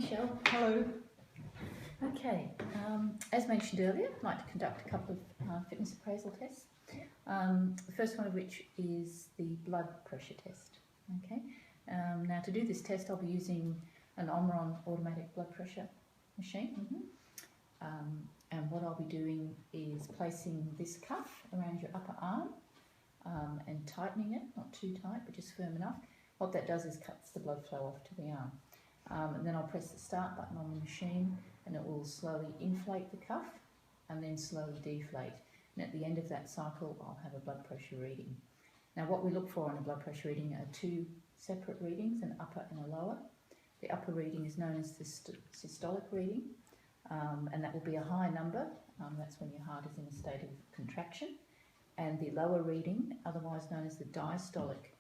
Michelle. Hello. Okay, as mentioned earlier, I'd like to conduct a couple of fitness appraisal tests. The first one of which is the blood pressure test. Okay, now to do this test I'll be using an Omron automatic blood pressure machine. And what I'll be doing is placing this cuff around your upper arm and tightening it, not too tight but just firm enough. What that does is cuts the blood flow off to the arm. And then I'll press the start button on the machine and it will slowly inflate the cuff and then slowly deflate. And at the end of that cycle I'll have a blood pressure reading. Now what we look for on a blood pressure reading are two separate readings, an upper and a lower. The upper reading is known as the systolic reading, and that will be a high number. That's when your heart is in a state of contraction. And the lower reading, otherwise known as the diastolic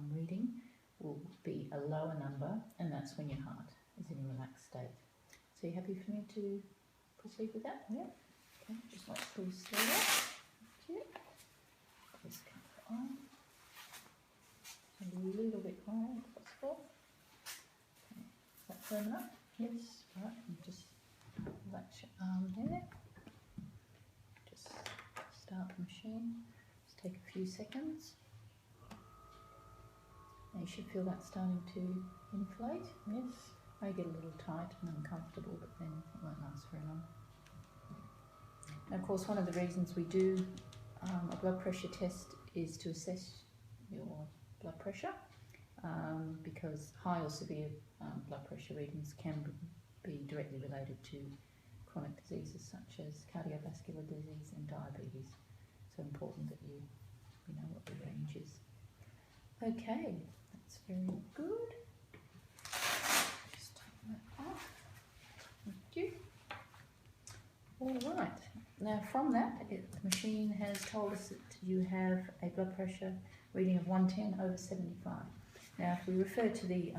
reading, will be a lower number, and that's when your heart is in a relaxed state. So you happy for me to proceed with that? Yeah. Okay, just like please slow up. Thank you. Just come on. A little bit higher if possible. Okay. Is that firm enough? Yes. Right, and just relax your arm there. Just start the machine. Just take a few seconds. You should feel that starting to inflate. Yes. May get a little tight and uncomfortable, but then it won't last very long. And of course, one of the reasons we do a blood pressure test is to assess your blood pressure, because high or severe blood pressure readings can be directly related to chronic diseases such as cardiovascular disease and diabetes. So important that you know what the range is. Okay. That's very good. Just take that off. Thank you. All right. Now from that, the machine has told us that you have a blood pressure reading of 110/75. Now if we refer to the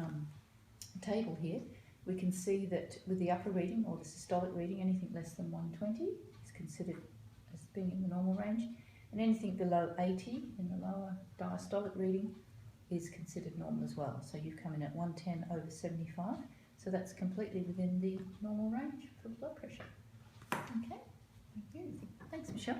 table here, we can see that with the upper reading or the systolic reading, anything less than 120 is considered as being in the normal range, and anything below 80 in the lower diastolic reading is considered normal as well. So you've come in at 110/75, so that's completely within the normal range for blood pressure. Okay, thank you. Thanks, Michelle.